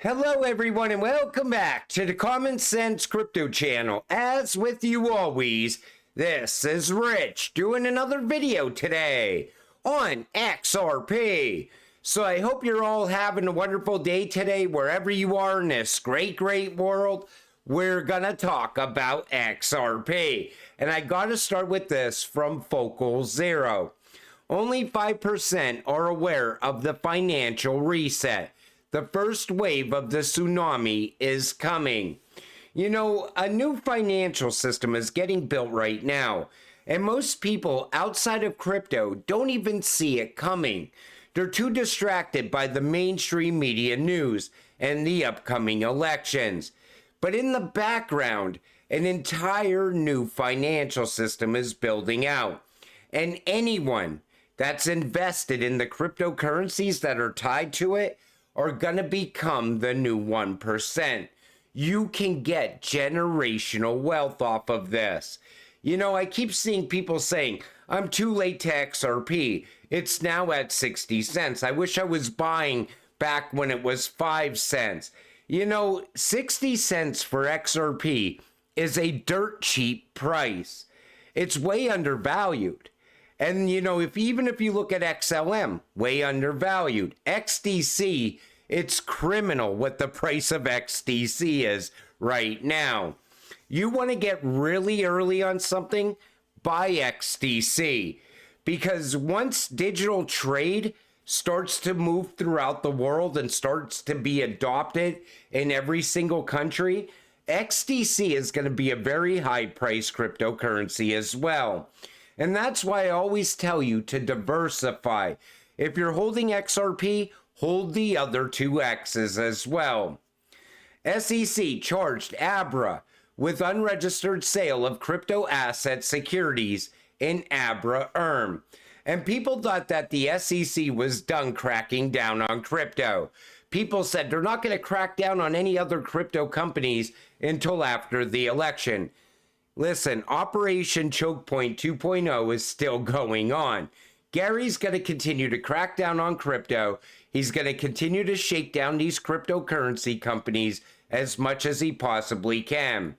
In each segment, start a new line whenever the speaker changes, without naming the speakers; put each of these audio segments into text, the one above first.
Hello everyone and welcome back to the Common Sense Crypto channel. As with you always, this is Rich doing another video today on XRP. So I hope you're all having a wonderful day today wherever you are in this great world. We're gonna talk about XRP. And I gotta start with this from Focal Zero. Only 5% are aware of the financial reset. The first wave of the tsunami is coming. You know, a new financial system is getting built right now, and most people outside of crypto don't even see it coming. They're too distracted by the mainstream media news and the upcoming elections. But in the background, an entire new financial system is building out. And anyone that's invested in the cryptocurrencies that are tied to it are going to become the new 1%. You can get generational wealth off of this. You know, I keep seeing people saying, I'm too late to XRP. It's now at 60 cents. I wish I was buying back when it was 5 cents. You know, 60 cents for XRP is a dirt cheap price. It's way undervalued. And, you know, even if you look at XLM, way undervalued. XDC, it's criminal what the price of XDC is right now. You want to get really early on something? Buy XDC. Because once digital trade starts to move throughout the world and starts to be adopted in every single country, XDC is going to be a very high price cryptocurrency as well. And that's why I always tell you to diversify. If you're holding XRP, hold the other two X's as well. SEC charged Abra with unregistered sale of crypto asset securities in Abra ERM. And people thought that the SEC was done cracking down on crypto. People said they're not going to crack down on any other crypto companies until after the election. Listen, Operation Choke Point 2.0 is still going on. Gary's going to continue to crack down on crypto. He's going to continue to shake down these cryptocurrency companies as much as he possibly can.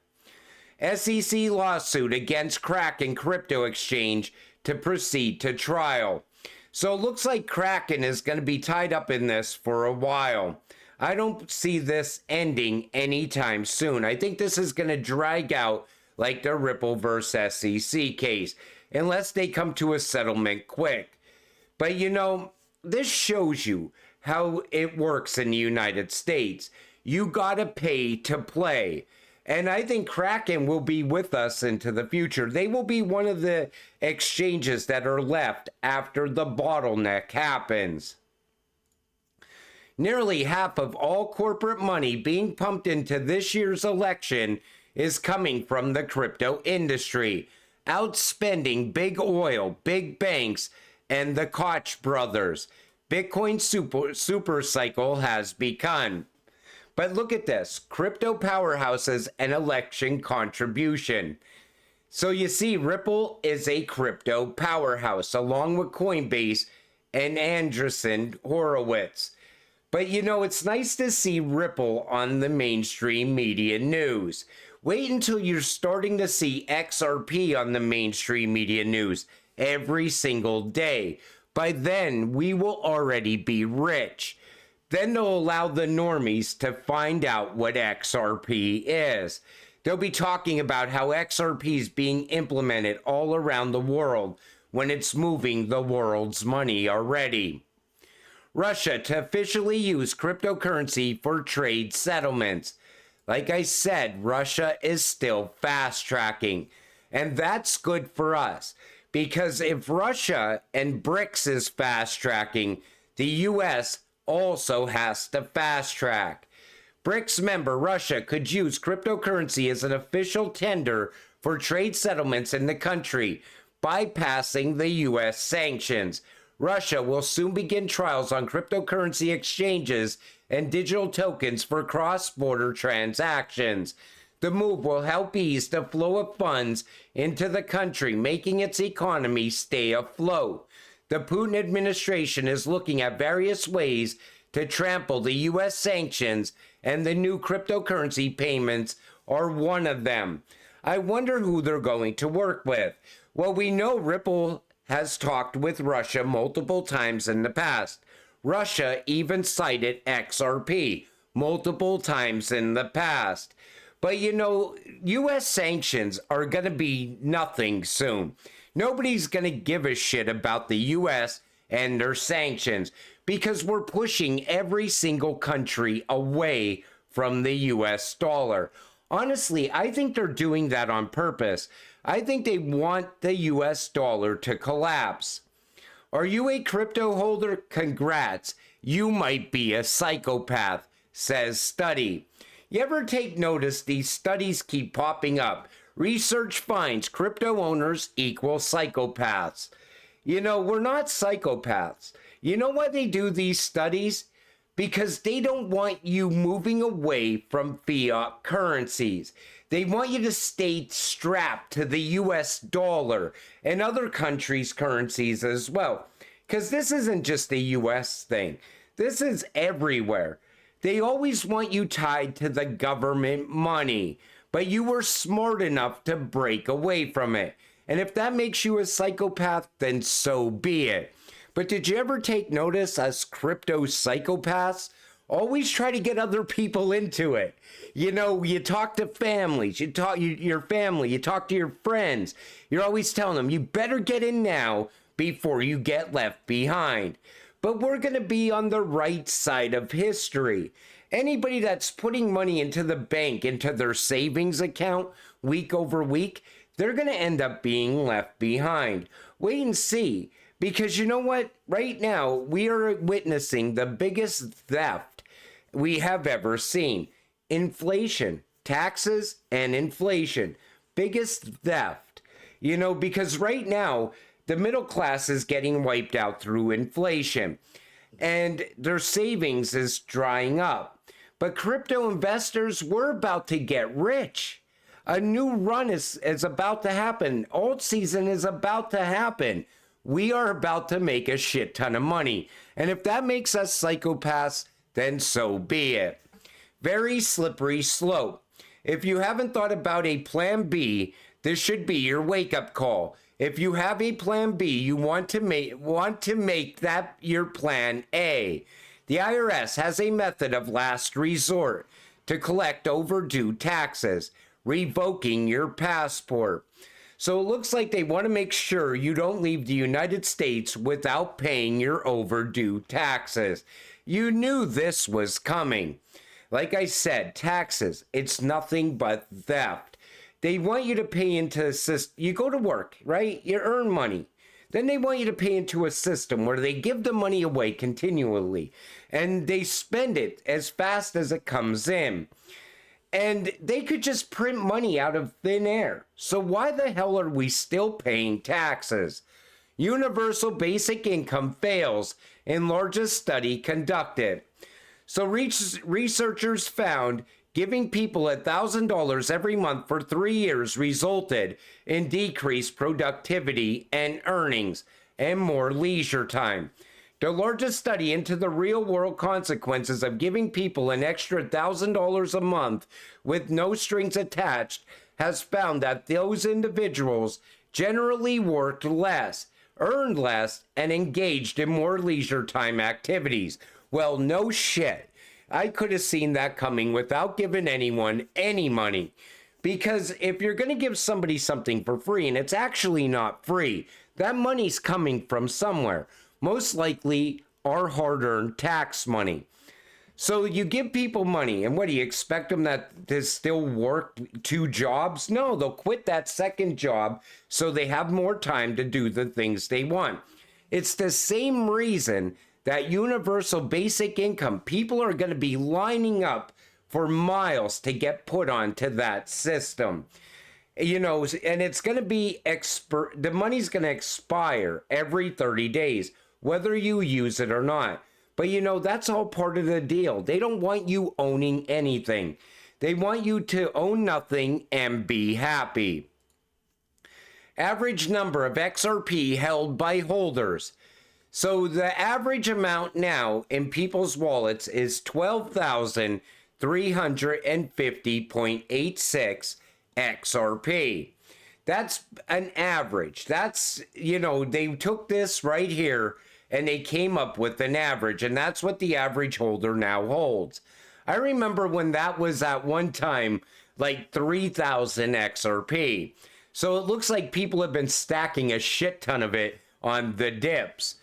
SEC lawsuit against Kraken crypto exchange to proceed to trial. So it looks like Kraken is going to be tied up in this for a while. I don't see this ending anytime soon. I think this is going to drag out like the Ripple versus SEC case, unless they come to a settlement quick. But you know, this shows you how it works in the United States. You gotta pay to play. And I think Kraken will be with us into the future. They will be one of the exchanges that are left after the bottleneck happens. Nearly half of all corporate money being pumped into this year's election is coming from the crypto industry, outspending big oil, big banks, and the Koch brothers. Bitcoin super cycle has begun. But look at this, crypto powerhouses and election contribution. So you see, Ripple is a crypto powerhouse, along with Coinbase and Andreessen Horowitz. But you know, it's nice to see Ripple on the mainstream media news. Wait until you're starting to see XRP on the mainstream media news every single day. By then, we will already be rich. Then they'll allow the normies to find out what XRP is. They'll be talking about how XRP is being implemented all around the world when it's moving the world's money already. Russia to officially use cryptocurrency for trade settlements. Like I said, Russia is still fast tracking, and that's good for us, because if Russia and BRICS is fast tracking, the US also has to fast track. BRICS member Russia could use cryptocurrency as an official tender for trade settlements in the country, bypassing the US sanctions. Russia will soon begin trials on cryptocurrency exchanges and digital tokens for cross-border transactions. The move will help ease the flow of funds into the country, making its economy stay afloat. The Putin administration is looking at various ways to trample the US sanctions, and the new cryptocurrency payments are one of them. I wonder who they're going to work with. Well, we know Ripple has talked with Russia multiple times in the past. Russia even cited XRP multiple times in the past. But you know, US sanctions are going to be nothing soon. Nobody's going to give a shit about the US and their sanctions because we're pushing every single country away from the US dollar. Honestly, I think they're doing that on purpose. I think they want the US dollar to collapse. Are you a crypto holder? Congrats. You might be a psychopath, says study. You ever take notice these studies keep popping up? Research finds crypto owners equal psychopaths. You know, we're not psychopaths. You know why they do these studies? Because they don't want you moving away from fiat currencies. They want you to stay strapped to the US dollar and other countries' currencies as well. Because this isn't just a US thing. This is everywhere. They always want you tied to the government money, but you were smart enough to break away from it. And if that makes you a psychopath, then so be it. But did you ever take notice us crypto psychopaths always try to get other people into it? You know, you talk to families, you talk your family, you talk to your friends. You're always telling them, you better get in now before you get left behind. But we're going to be on the right side of history. Anybody that's putting money into the bank, into their savings account week over week, they're going to end up being left behind. Wait and see. Because you know what? Right now, we are witnessing the biggest theft we have ever seen. Inflation, taxes, and inflation. Biggest theft. You know, because right now, the middle class is getting wiped out through inflation. And their savings is drying up. But crypto investors, we're about to get rich. A new run is about to happen. Alt season is about to happen. We are about to make a shit ton of money. And if that makes us psychopaths, then so be it. Very slippery slope. If you haven't thought about a plan B, this should be your wake-up call. If you have a plan B, you want to make that your plan A. The IRS has a method of last resort to collect overdue taxes, revoking your passport. So it looks like they want to make sure you don't leave the United States without paying your overdue taxes. You knew this was coming. Like I said, taxes, it's nothing but theft. They want you to pay into a system. You go to work, right? You earn money. Then they want you to pay into a system where they give the money away continually. And they spend it as fast as it comes in. And they could just print money out of thin air. So why the hell are we still paying taxes? Universal basic income fails in largest study conducted. So researchers found giving people $1,000 every month for 3 years resulted in decreased productivity and earnings and more leisure time. The largest study into the real-world consequences of giving people an extra $1,000 a month with no strings attached has found that those individuals generally worked less, earned less, and engaged in more leisure time activities. Well, no shit. I could have seen that coming without giving anyone any money. Because if you're going to give somebody something for free, and it's actually not free, that money's coming from somewhere. Most likely our hard-earned tax money. So you give people money, and what do you expect them to still work 2 jobs? No, they'll quit that second job so they have more time to do the things they want. It's the same reason that universal basic income, people are going to be lining up for miles to get put onto that system. You know, and it's going to be, the money's going to expire every 30 days. Whether you use it or not. But you know, that's all part of the deal. They don't want you owning anything. They want you to own nothing and be happy. Average number of XRP held by holders, So the average amount now in people's wallets is 12,350.86 XRP. That's an average. That's, they took this right here and they came up with an average, and that's what the average holder now holds. I remember when that was at one time like 3,000 XRP. So it looks like people have been stacking a shit ton of it on the dips.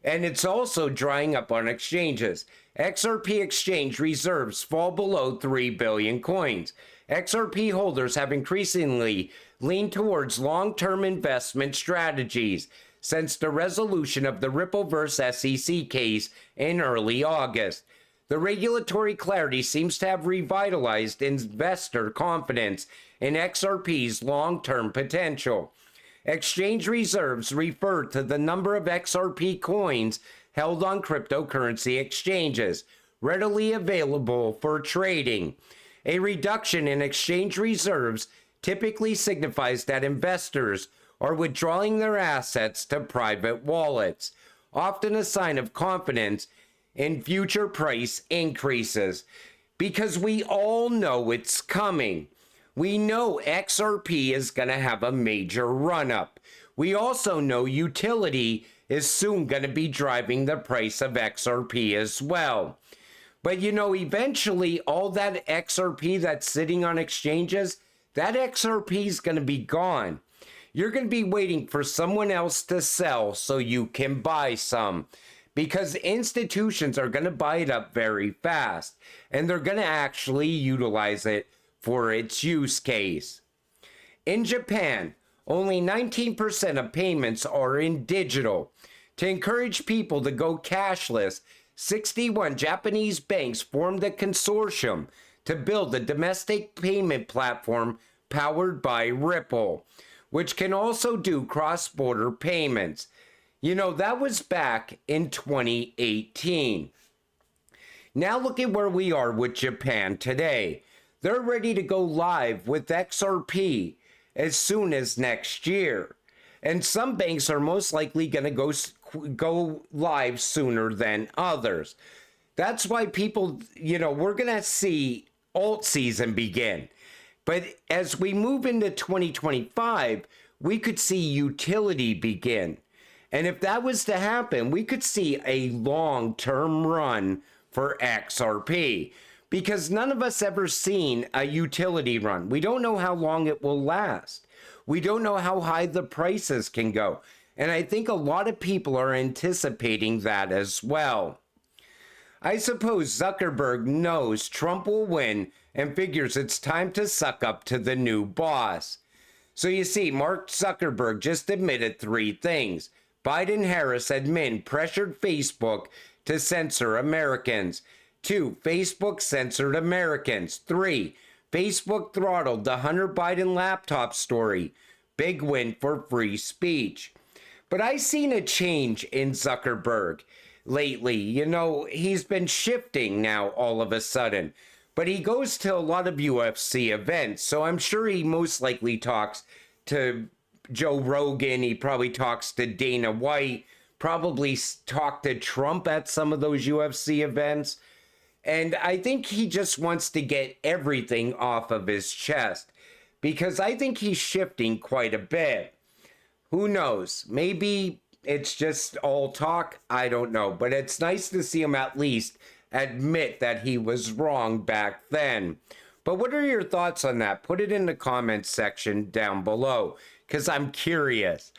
And it's also drying up on exchanges. XRP exchange reserves fall below 3 billion coins. XRP holders have increasingly leaned towards long-term investment strategies since the resolution of the Ripple vs. SEC case in early August. The regulatory clarity seems to have revitalized investor confidence in XRP's long-term potential. Exchange reserves refer to the number of XRP coins held on cryptocurrency exchanges, readily available for trading. A reduction in exchange reserves typically signifies that investors are withdrawing their assets to private wallets, often a sign of confidence in future price increases, because we all know it's coming. We know XRP is going to have a major run-up. We also know utility is soon going to be driving the price of XRP as well. But eventually all that XRP that's sitting on exchanges, that XRP is going to be gone. You're going to be waiting for someone else to sell so you can buy some, because institutions are going to buy it up very fast, and they're going to actually utilize it for its use case. In Japan, only 19% of payments are in digital. To encourage people to go cashless, 61 Japanese banks formed a consortium to build a domestic payment platform powered by Ripple, which can also do cross-border payments. That was back in 2018. Now look at where we are with Japan today. They're ready to go live with XRP as soon as next year. And some banks are most likely going to go live sooner than others. That's why people, we're going to see alt season begin. But as we move into 2025, we could see utility begin. And if that was to happen, we could see a long-term run for XRP, because none of us ever seen a utility run. We don't know how long it will last. We don't know how high the prices can go. And I think a lot of people are anticipating that as well. I suppose Zuckerberg knows Trump will win and figures it's time to suck up to the new boss. So you see, Mark Zuckerberg just admitted 3 things. Biden-Harris admin pressured Facebook to censor Americans. 2, Facebook censored Americans. 3, Facebook throttled the Hunter Biden laptop story. Big win for free speech. But I've seen a change in Zuckerberg lately. He's been shifting now all of a sudden. But he goes to a lot of UFC events, so I'm sure he most likely talks to Joe Rogan. He probably talks to Dana White, probably talked to Trump at some of those UFC events. And I think he just wants to get everything off of his chest, because I think he's shifting quite a bit. Who knows? Maybe it's just all talk. I don't know. But it's nice to see him at least admit that he was wrong back then. But what are your thoughts on that? Put it in the comments section down below, because I'm curious.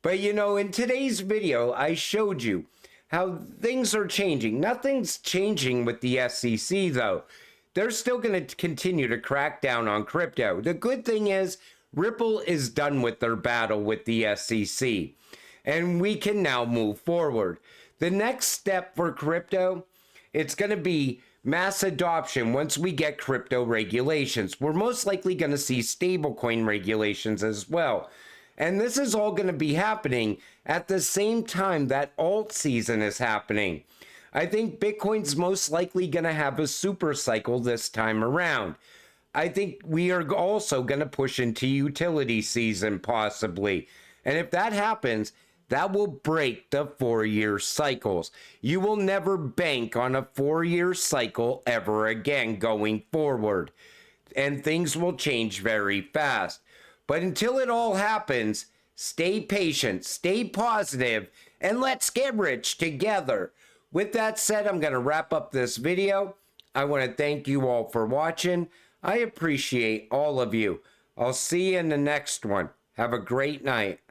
But in today's video, I showed you how things are changing. Nothing's changing with the SEC, though. They're still going to continue to crack down on crypto. The good thing is Ripple is done with their battle with the SEC, and we can now move forward. The next step for crypto, it's going to be mass adoption once we get crypto regulations. We're most likely going to see stablecoin regulations as well. And this is all going to be happening at the same time that alt season is happening. I think Bitcoin's most likely going to have a super cycle this time around. I think we are also going to push into utility season possibly. And if that happens, that will break the 4-year cycles. You will never bank on a 4-year cycle ever again going forward. And things will change very fast. But until it all happens, stay patient, stay positive, and let's get rich together. With that said, I'm going to wrap up this video. I want to thank you all for watching. I appreciate all of you. I'll see you in the next one. Have a great night.